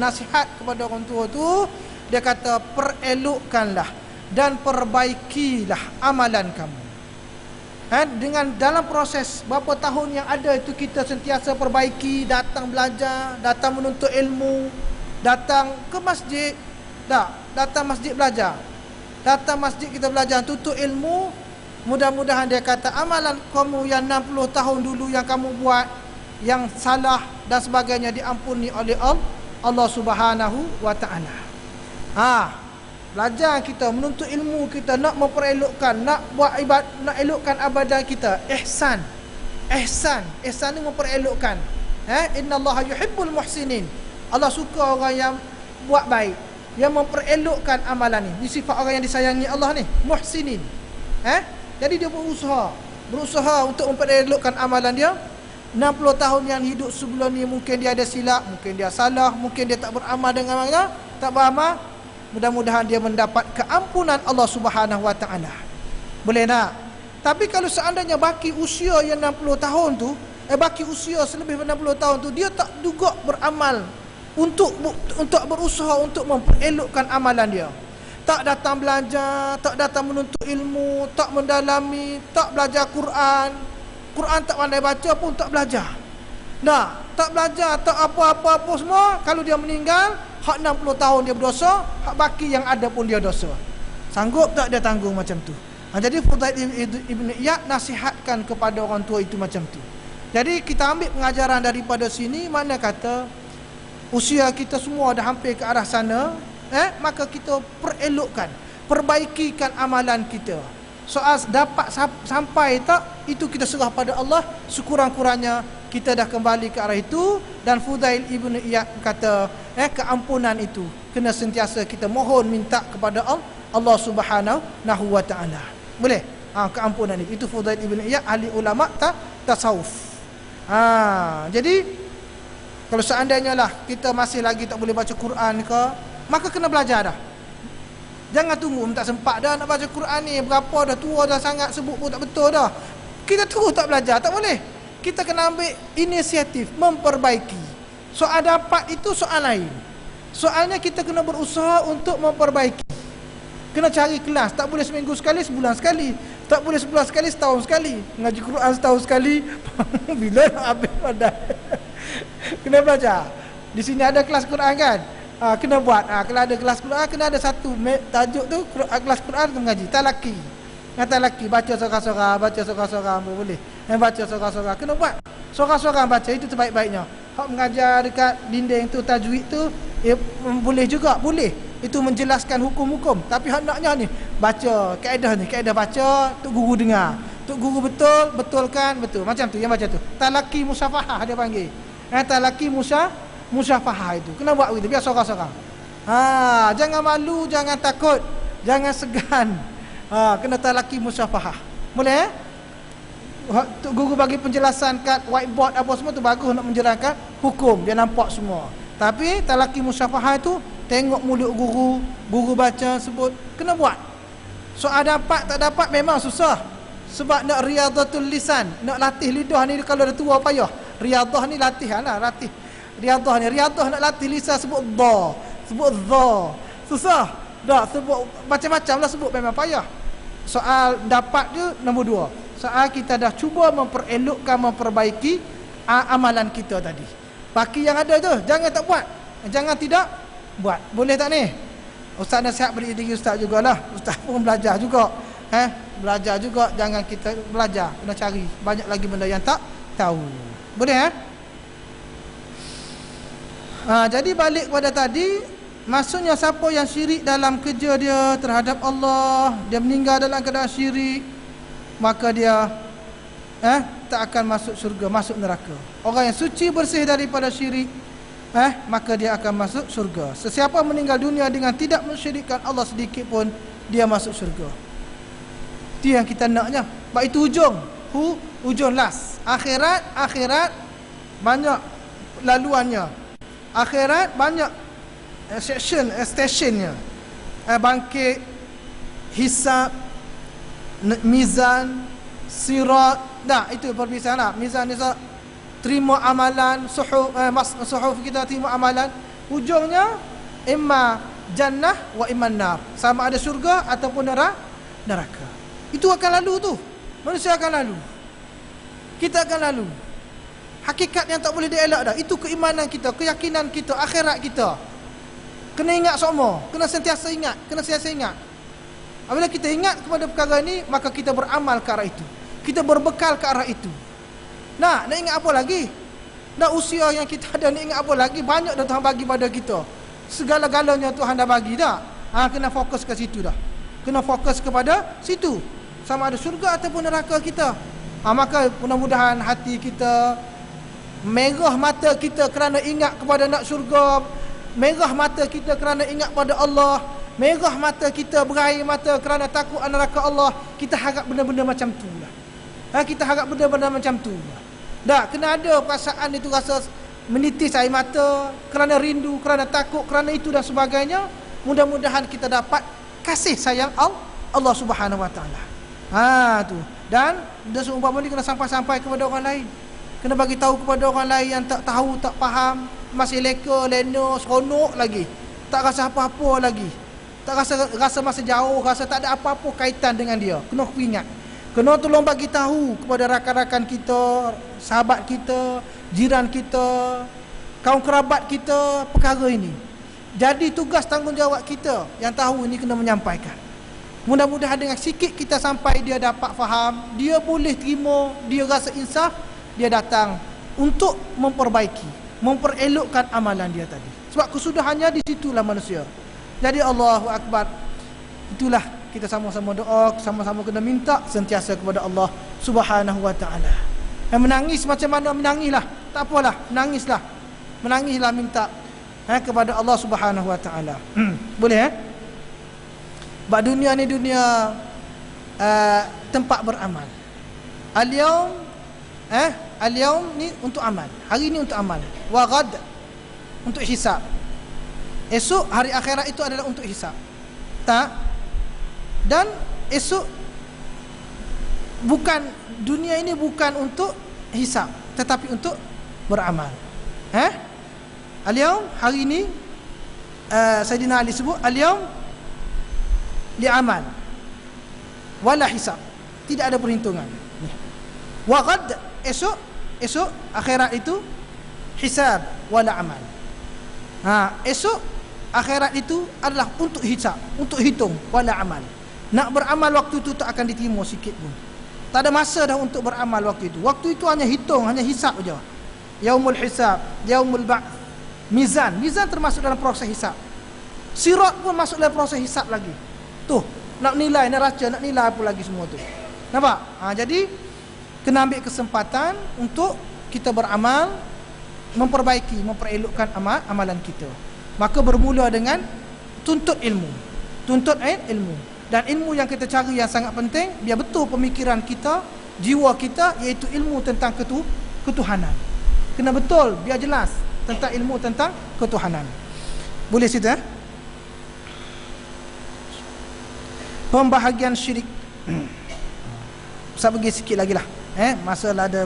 nasihat kepada orang tua tu, dia kata, perelokkanlah dan perbaikilah amalan kamu. Dengan dalam proses berapa tahun yang ada itu, kita sentiasa perbaiki, datang belajar, datang menuntut ilmu, datang ke masjid, datang masjid belajar, datang masjid kita belajar, tuntut ilmu. Mudah-mudahan dia kata amalan kamu yang 60 tahun dulu yang kamu buat, yang salah dan sebagainya, diampuni oleh Allah Subhanahu wa ta'ala. Belajar kita, menuntut ilmu kita, nak memperelokkan, nak buat ibadat, nak elokkan ibadah kita. Ihsan ni memperelokkan. Innallaha yuhibbul muhsinin. Allah suka orang yang buat baik, yang memperelokkan amalan ni. Ini sifat orang yang disayangi Allah ni, muhsinin. Jadi dia berusaha untuk memperelokkan amalan dia. 60 tahun yang hidup sebelum ni, mungkin dia ada silap, mungkin dia salah, mungkin dia tak beramal dengan mana, tak beramal. Mudah-mudahan dia mendapat keampunan Allah Subhanahu wa ta'ala. Boleh tak? Tapi kalau seandainya baki usia yang 60 tahun tu, baki usia selebih 60 tahun tu, dia tak juga beramal untuk berusaha untuk memperelokkan amalan dia. Tak datang belajar, tak datang menuntut ilmu, tak mendalami, tak belajar Quran tak pandai baca pun tak belajar. Tak belajar, tak apa-apa semua. Kalau dia meninggal, hak 60 tahun dia berdosa, hak baki yang ada pun dia dosa. Sanggup tak dia tanggung macam tu? Jadi Fudail ibn Iyad nasihatkan kepada orang tua itu macam tu. Jadi kita ambil pengajaran daripada sini, mana kata usia kita semua dah hampir ke arah sana, maka kita perelokkan, perbaikikan amalan kita. Soal dapat sampai tak, itu kita serah pada Allah. Sekurang-kurangnya kita dah kembali ke arah itu. Dan Fudail ibn Iyad kata, keampunan itu kena sentiasa kita mohon minta kepada Allah Subhanahu wa ta'ala. Boleh? Keampunan itu Fudail ibn Iyad, ahli ulama tasawuf. Jadi kalau seandainya lah kita masih lagi tak boleh baca Quran ke, maka kena belajar dah. Jangan tunggu tak sempat dah nak baca Quran ni, berapa dah tua dah sangat, sebut pun tak betul dah. Kita terus tak belajar, tak boleh. Kita kena ambil inisiatif memperbaiki. Soal dapat itu soal lain. Soalnya kita kena berusaha untuk memperbaiki. Kena cari kelas, tak boleh seminggu sekali, sebulan sekali. Tak boleh sebulan sekali, setahun sekali. Ngaji Quran setahun sekali. Bila nak habis pada. Kena belajar. Di sini ada kelas Quran kan? Kena buat. Kalau ada kelas Quran, kena ada satu tajuk tu, kelas Quran kena mengaji. Talaki. Talaki, baca sorang-sorang, baca sorang-sorang boleh. Baca sorang-sorang, kena buat. Sorang-sorang baca, itu terbaik-baiknya. Hak mengajar dekat dinding tu, tajwid tu, boleh juga, boleh. Itu menjelaskan hukum-hukum. Tapi hak naknya ni, baca, kaedah ni, kaedah baca, tok guru dengar. Tok guru betul, betulkan, betul. Macam tu, yang baca tu. Talaki musafahah dia panggil. Talaki musyafahah itu. Kena buat begitu, biar sorang-sorang. Jangan malu, jangan takut, jangan segan. Kena talaki musyafahah. Boleh guru bagi penjelasan kat whiteboard apa semua tu bagus nak menjelaskan hukum, dia nampak semua. Tapi talaki musyafahah itu tengok mulut guru, guru baca sebut, kena buat. Soal dapat tak dapat memang susah. Sebab nak riyadatul lisan, nak latih lidah ni kalau dah tua payah. Riyadah ni latihan lah, latih. Riyadah ni, riyadah nak latih lisan sebut dha, sebut dha. Susah. Dah sebut macam-macam lah sebut, memang payah. Soal dapat je nombor 2. Soal kita dah cuba memperelokkan, memperbaiki amalan kita tadi. Baki yang ada tu jangan tak buat, jangan tidak buat. Boleh tak ni? Ustaz nasihat beri diri ustaz jugalah. Ustaz pun belajar juga. Belajar juga, jangan kita belajar, kena cari banyak lagi benda yang tak tahu. Boleh jadi balik kepada tadi, maksudnya siapa yang syirik dalam kerja dia terhadap Allah, dia meninggal dalam keadaan syirik, maka dia tak akan masuk syurga, masuk neraka. Orang yang suci bersih daripada syirik, maka dia akan masuk syurga. Sesiapa meninggal dunia dengan tidak mensyirikkan Allah sedikit pun, dia masuk syurga. Itu yang kita naknya. Sebab itu ujung last. Akhirat banyak laluannya. Akhirat banyak stationnya. Bangkit, hisab, mizan, sirat. Itu perpisahan lah. Mizan, terima amalan, suhuf kita terima amalan. Ujungnya imma jannah wa imma nar. Sama ada syurga ataupun neraka. Itu akan lalu tu. Manusia akan lalu. Kita akan lalu. Hakikat yang tak boleh dielak dah. Itu keimanan kita, keyakinan kita, akhirat kita. Kena ingat semua. Kena sentiasa ingat. Apabila kita ingat kepada perkara ini, maka kita beramal ke arah itu. Kita berbekal ke arah itu. Nak ingat apa lagi? Nak usia yang kita ada, nak ingat apa lagi? Banyak dah Tuhan bagi pada kita. Segala-galanya Tuhan dah bagi dah. Kena fokus ke situ dah. Kena fokus kepada situ. Sama ada syurga ataupun neraka kita. Maka mudah-mudahan hati kita, merah mata kita kerana ingat kepada nak syurga, merah mata kita kerana ingat pada Allah, merah mata kita, berair mata kerana takut neraka Allah. Kita harap benda-benda macam tu lah. Kita harap benda-benda macam tu lah. Dah, kena ada perasaan itu, rasa menitis air mata kerana rindu, kerana takut, kerana itu dan sebagainya. Mudah-mudahan kita dapat kasih sayang Allah Subhanahu wa taala. Tu. Dan seumpama ni kena sampai-sampai kepada orang lain. Kena bagi tahu kepada orang lain yang tak tahu, tak faham, masih leka, lena, seronok lagi. Tak rasa apa-apa lagi. Tak rasa masa jauh, rasa tak ada apa-apa kaitan dengan dia. Kena ingat. Kena tolong bagi tahu kepada rakan-rakan kita, sahabat kita, jiran kita, kaum kerabat kita perkara ini. Jadi tugas tanggungjawab kita yang tahu ini kena menyampaikan. Mudah-mudahan dengan sikit kita sampai dia dapat faham, dia boleh terima, dia rasa insaf, dia datang untuk memperbaiki, memperelokkan amalan dia tadi. Sebab kesudahannya di situlah manusia. Jadi Allahu Akbar. Itulah kita sama-sama doa, sama-sama kena minta sentiasa kepada Allah Subhanahu wa taala. Menangis macam mana menangislah, tak apalah, menangislah. Menangislah minta kepada Allah Subhanahu wa taala. Boleh Sebab dunia ni dunia tempat beramal. Al-yaum al-yaum ni untuk amal. Hari ni untuk amal. Wa ghad untuk hisab. Esok hari akhirat itu adalah untuk hisab. Tak? Dan esok bukan, dunia ini bukan untuk hisab, tetapi untuk beramal. Al-yaum, hari ini Sayyidina Ali sebut al-yaum li'amal wala hisab, tidak ada perhitungan. Wa ghad, esok akhirat itu hisab wala amal. Esok akhirat itu adalah untuk hisab, untuk hitung, wala amal. Nak beramal waktu itu tak akan diterima sikit pun. Tak ada masa dah untuk beramal waktu itu. Waktu itu hanya hitung, hanya hisab saja. Yaumul hisab, yaumul ba'ts. Mizan termasuk dalam proses hisab. Sirat pun masuk dalam proses hisab lagi. Tuh, nak nilai neraca, nak nilai apa lagi semua tu. Nampak? Jadi kena ambil kesempatan untuk kita beramal, memperbaiki, memperelokkan amalan kita. Maka bermula dengan tuntut ilmu. Tuntut ilmu. Dan ilmu yang kita cari yang sangat penting, biar betul pemikiran kita, jiwa kita, iaitu ilmu tentang ketuhanan. Kena betul, biar jelas tentang ilmu tentang ketuhanan. Boleh situ Pembahagian syirik. Saya pergi sikit lagi lah. Masalah dah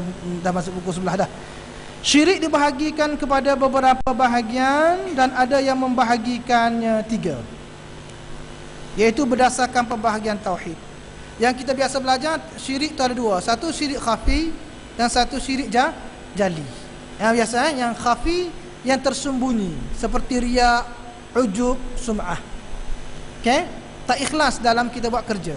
masuk buku sebelah dah. Syirik dibahagikan kepada beberapa bahagian dan ada yang membahagikannya 3, iaitu berdasarkan pembahagian tauhid. Yang kita biasa belajar, syirik tu ada 2. Satu syirik khafi dan satu syirik jali. Yang biasa yang khafi, yang tersembunyi, seperti riya, ujub, sum'ah. Tak ikhlas dalam kita buat kerja.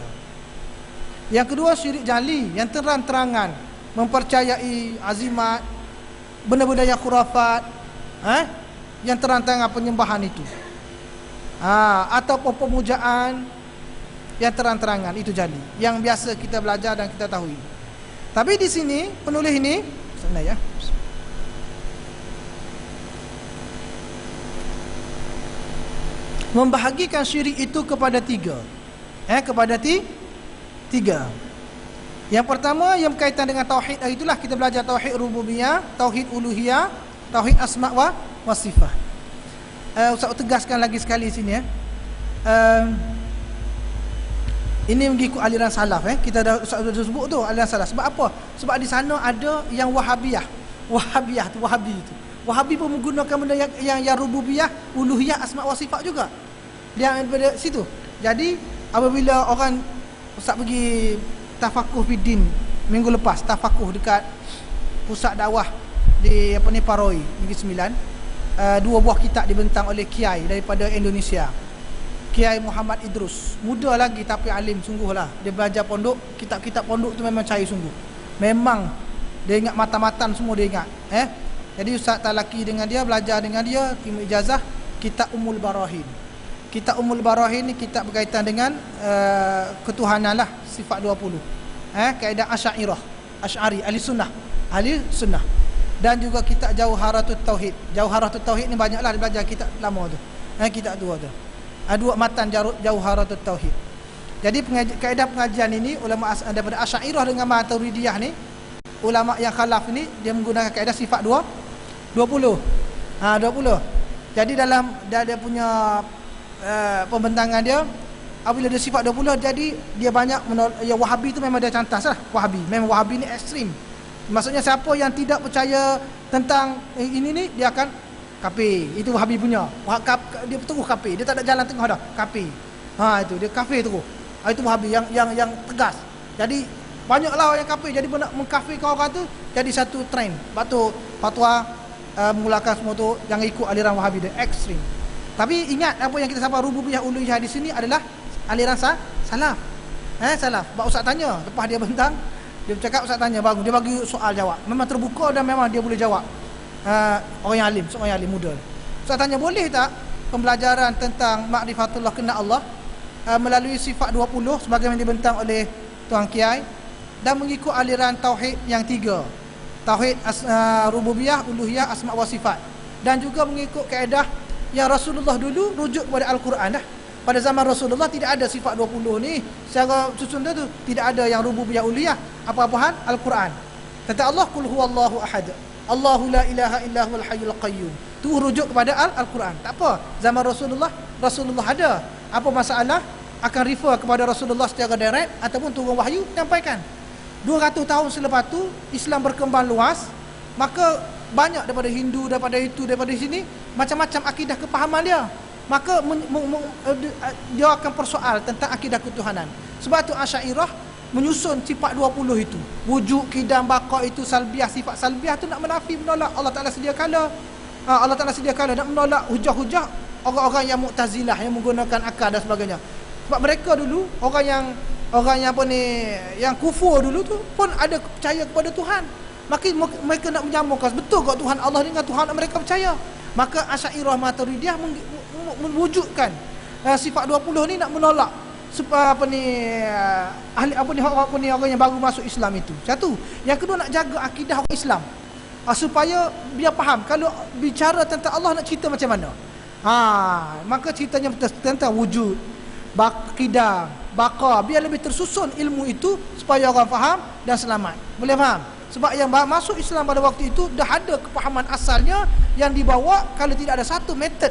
Yang kedua syirik jali, yang terang-terangan, mempercayai azimat, benda-benda yang khurafat, yang terang-terangan penyembahan itu, ataupun pemujaan yang terang-terangan, itu jali, yang biasa kita belajar dan kita tahu. Tapi di sini penulis ini sebenarnya membahagikan syirik itu kepada 3. Kepada 3. Yang pertama yang berkaitan dengan tauhid, itulah kita belajar tauhid rububiyah, tauhid uluhiyah, tauhid asma' wa sifat. Ustaz tegaskan lagi sekali sini ini mengikut aliran salaf. Kita dah Ustaz sudah sebut tu aliran salaf. Sebab apa? Sebab di sana ada yang wahabiyah tu, Wahabi pun menggunakan benda yang rububiyah, uluhiyah, asma' wa sifat juga. Dia daripada situ. Jadi apabila orang Ustaz pergi tafakuh fiddin minggu lepas, tafakuh dekat pusat dakwah di Paroi, Negeri Sembilan, 2 buah kitab dibentang oleh kiai daripada Indonesia. Kiai Muhammad Idrus, muda lagi tapi alim sungguhlah. Dia belajar pondok, kitab-kitab pondok tu memang cari sungguh. Memang dia ingat matan-matan semua, dia ingat. Jadi Ustaz talaki dengan dia, belajar dengan dia, terima ijazah kitab Ummul Barahin. Kitab Ummul Barahin ni kitab berkaitan dengan ketuhanan lah, sifat 20. Kaedah Asy'ari, ahli sunnah. Dan juga kitab Jauharatut Tauhid. Jauharatut Tauhid ni banyaklah dia belajar kitab lama tu. Kitab tua tu. 2 matan Jauharatut Tauhid. Jadi kaedah pengajian ini ulama daripada Asy'ariyah dengan Maturidiyah ni, ulama yang khalaf ni dia menggunakan kaedah sifat 20. 20. Jadi dalam dia punya pembentangan dia, apabila dia sifat 20, jadi dia banyak yang Wahabi tu memang dia cantas lah. Memang Wahabi ni ekstrim. Maksudnya siapa yang tidak percaya tentang ini ni, dia akan kafir. Itu Wahabi punya. Dia terus kafir. Dia tak ada jalan tengah dah. Kafir. Itu dia kafir terus. Itu Wahabi yang tegas. Jadi banyaklah orang yang kafir. Jadi nak mengkafirkan orang tu jadi satu trend. Sebab tu fatwa mengulakan semua tu jangan ikut aliran Wahabi, dia ekstrim. Tapi ingat apa yang kita sampai rububiyah uluhiyah di sini adalah aliran Salaf. Salaf. Pak Ustaz tanya, lepas dia bentang, dia bercakap, Ustaz tanya, bagus. Dia bagi soal jawab. Memang terbuka dan memang dia boleh jawab. Orang yang alim, seorang yang alim muda. Ustaz tanya, boleh tak pembelajaran tentang makrifatullah, kenal Allah melalui sifat 20 sebagaimana dibentang oleh Tuan Kiai dan mengikut aliran tauhid yang 3. Tauhid rububiyah, uluhiyah, asma wa sifat, dan juga mengikut kaedah yang Rasulullah dulu rujuk kepada Al-Quran dah. Pada zaman Rasulullah tidak ada sifat 20 ni secara susun tu, tidak ada yang rububiyah, uluhiyah, apa-apaan Al-Quran. Kata Allah, qul huwallahu ahad, Allahu la ilaha illa huwal hayyul qayyum. Tu rujuk kepada Al-Quran. Tak apa, zaman Rasulullah ada. Apa masalah akan refer kepada Rasulullah secara direct ataupun turun wahyu nyampaikan. 200 tahun selepas tu Islam berkembang luas, maka banyak daripada Hindu, daripada itu, daripada sini, macam-macam akidah kepahaman dia. Maka dia akan persoal tentang akidah ketuhanan. Sebab tu Asy'ariyah menyusun sifat 20 itu. Wujud, kidam, baqa itu salbiah. Sifat salbiah tu nak menafi, menolak Allah Ta'ala sedia kala. Allah Ta'ala sedia kala, nak menolak hujah-hujah orang-orang yang Mu'tazilah, yang menggunakan akal dan sebagainya. Sebab mereka dulu orang yang apa ni, yang kufur dulu tu pun ada percaya kepada Tuhan. Maka mereka nak menyambungkan, betul ke Tuhan Allah dengan Tuhan mereka percaya. Maka Asy'ariyah Maturidiyah mewujudkan sifat 20 ni, nak menolak apa ni ahli orang yang baru masuk Islam itu. Satu. Yang kedua, nak jaga akidah orang Islam, supaya biar faham kalau bicara tentang Allah nak cerita macam mana. Maka ceritanya tentang wujud, akidah, baqa, biar lebih tersusun ilmu itu supaya orang faham dan selamat. Boleh faham? Sebab yang masuk Islam pada waktu itu dah ada kepahaman asalnya yang dibawa. Kalau tidak ada satu metod,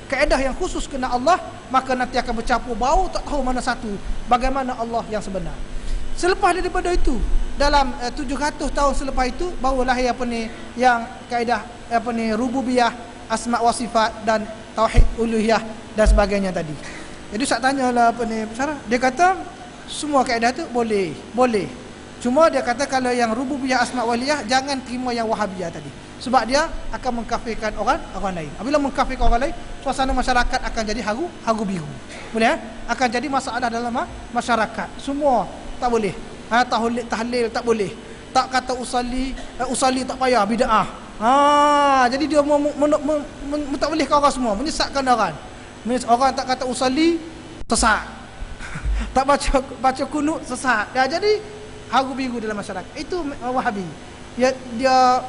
kaedah yang khusus kena Allah, maka nanti akan bercampur bau, tak tahu mana satu, bagaimana Allah yang sebenar. Selepas daripada itu, dalam 700 tahun selepas itu, baru lahir apa ni, yang kaedah apa ni, rububiyah, asma wa sifat, dan tauhid uluhiyah dan sebagainya tadi. Jadi saya tanyalah apa ni Sarah, dia kata semua kaedah tu boleh. Cuma dia kata kalau yang rububiyah, asma wa uluhiyah, jangan terima yang wahabiyah tadi. Sebab dia akan mengkafirkan orang lain. Apabila mengkafirkan orang lain, suasana masyarakat akan jadi haru biru. Boleh akan jadi masalah dalam masyarakat. Semua tak boleh. Tahlil tak boleh. Tak kata usalli tak payah, bid'ah. Jadi dia tak boleh kau orang semua, menyesatkan orang. Orang tak kata usalli, sesat. Tak baca kunut, sesat. Jadi haru biru dalam masyarakat. Itu Wahabi. Dia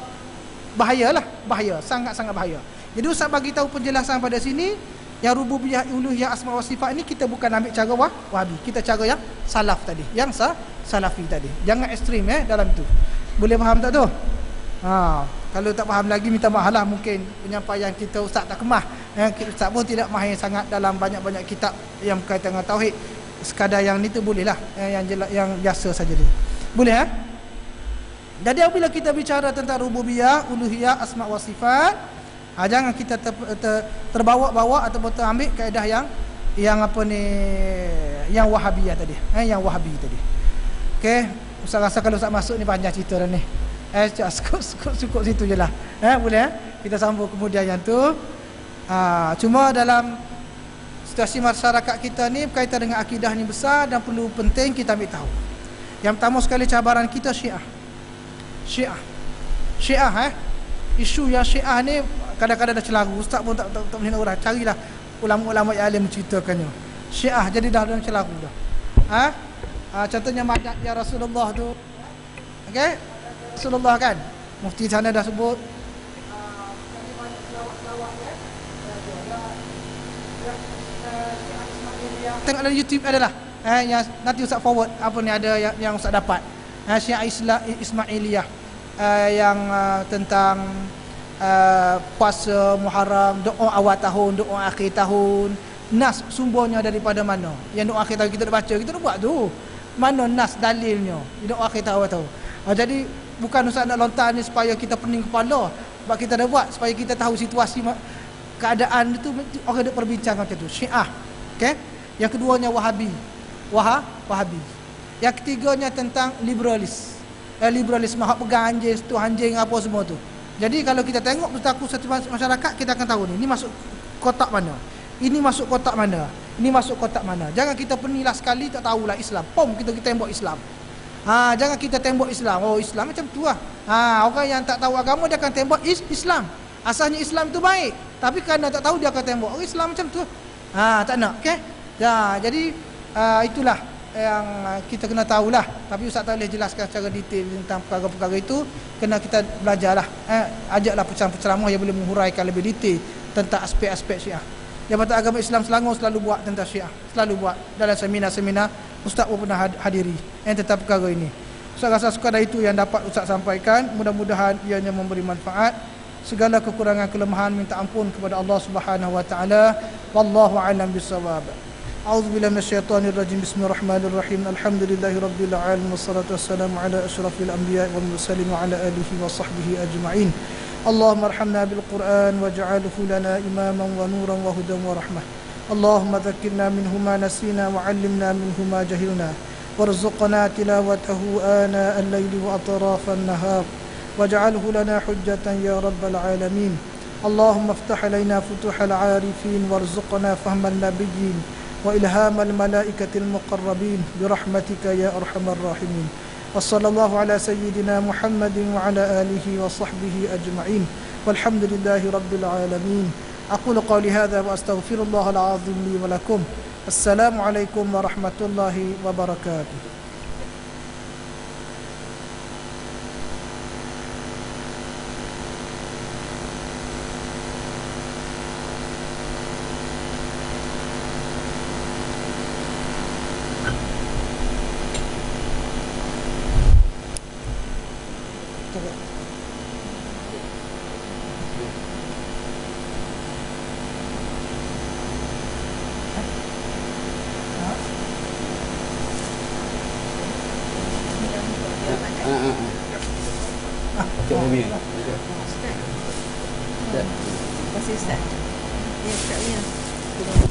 bahaya, sangat-sangat bahaya. Jadi Ustaz bagi tahu penjelasan pada sini, yang rububiyah, uluhiyah, asma wa sifat ini kita bukan ambil cara Wahabi, kita cara yang salaf tadi, yang salafi tadi. Jangan ekstrim dalam tu. Boleh faham tak tu? Kalau tak faham lagi minta maaf lah, mungkin penyampaian kita Ustaz tak kemah. Ustaz pun tidak mahir sangat dalam banyak-banyak kitab yang berkaitan dengan tauhid. Sekadar yang ni tu bolehlah, yang biasa saja dia. Boleh Jadi apabila kita bicara tentang rububiyah, uluhiyah, asma wa sifat, jangan kita terbawa-bawa ataupun terambil kaedah yang apa ni, yang wahabiyah tadi, yang wahabi tadi. Okey, Ustaz rasa kalau Ustaz masuk ni panjang cerita dah ni. Cukup situ je lah. Boleh kita sambung kemudian yang tu. Cuma dalam situasi masyarakat kita ni berkaitan dengan akidah ni besar dan perlu penting kita ambil tahu. Yang pertama sekali cabaran kita Syiah. Isu yang Syiah ni kadang-kadang dah celaru. Ustaz pun tak boleh nak urah. Carilah ulama-ulama yang alim menceritakannya. Syiah jadi dah dalam celaru dah. Contohnya madad ya Rasulullah tu. Okey? Rasulullah kan. Mufti sana dah sebut. Tengok dalam YouTube adalah yang nanti Ustaz forward apa ni, ada yang Ustaz dapat. Syiah Ismailiyah yang tentang puasa Muharram, doa awal tahun, doa akhir tahun. Nas sumbernya daripada mana? Yang doa akhir tahun kita dah baca, kita dah buat tu. Mana nas dalilnya? Doa akhir tahun. Jadi bukan Ustaz nak lontar ni supaya kita pening kepala. Sebab kita dah buat supaya kita tahu situasi keadaan itu, orang ada perbincangan macam tu. Syiah. Okey? Yang keduanya Wahabi. Wahabi. Yang ketiganya tentang liberalisme, hak pegang anjing apa semua tu. Jadi kalau kita tengok berlaku satu masyarakat, kita akan tahu ni masuk kotak mana. Ini masuk kotak mana. Ini masuk kotak mana? Jangan kita penilah sekali tak tahulah Islam. Pom kita tembok Islam. Jangan kita tembok Islam. Oh, Islam macam tu lah. Orang yang tak tahu agama dia akan tembok Islam. Asalnya Islam itu baik, tapi kerana tak tahu dia akan tembok. Oh, Islam macam tu. Tak nak. Okey. Jadi itulah yang kita kena tahulah. Tapi Ustaz tak boleh jelaskan secara detail tentang perkara-perkara itu. Kena kita belajarlah. Ajaklah penceramah yang boleh menghuraikan lebih detail tentang aspek-aspek Syiah. Jabatan Agama Islam Selangor selalu buat tentang Syiah. Selalu buat dalam seminar-seminar. Ustaz pun pernah hadiri tentang perkara ini. Ustaz rasa sekadar itu yang dapat Ustaz sampaikan. Mudah-mudahan ianya memberi manfaat. Segala kekurangan kelemahan minta ampun kepada Allah Subhanahu wa taala. Wallahu a'lam bissawab. A'udzubillahi minasyaitonir rajim. Bismillahirrahmanirrahim. Alhamdulillahirabbil alamin wassalatu wassalamu ala asyrafil anbiya'i wal mursalin wa ala alihi wa sahbihi ajma'in. اللهم ارحمنا بالقرآن واجعله لنا إماما ونورا وهدى ورحمة. اللهم ذكرنا منه ما نسينا وعلمنا منه ما جهلنا وارزقنا تلاوته آناء الليل وأطراف النهار واجعله لنا حجة يا رب العالمين. اللهم افتح علينا فتوح العارفين وارزقنا فهم النبيين وإلهام الملائكة المقربين برحمتك يا أرحم الراحمين. وصلى الله على سيدنا محمد وعلى آله وصحبه أجمعين والحمد لله رب العالمين. أقول قولي هذا وأستغفر الله العظيم لي ولكم. السلام عليكم ورحمة الله وبركاته. Ustaz. Terima kasih Ustaz. Ya, Ustaz.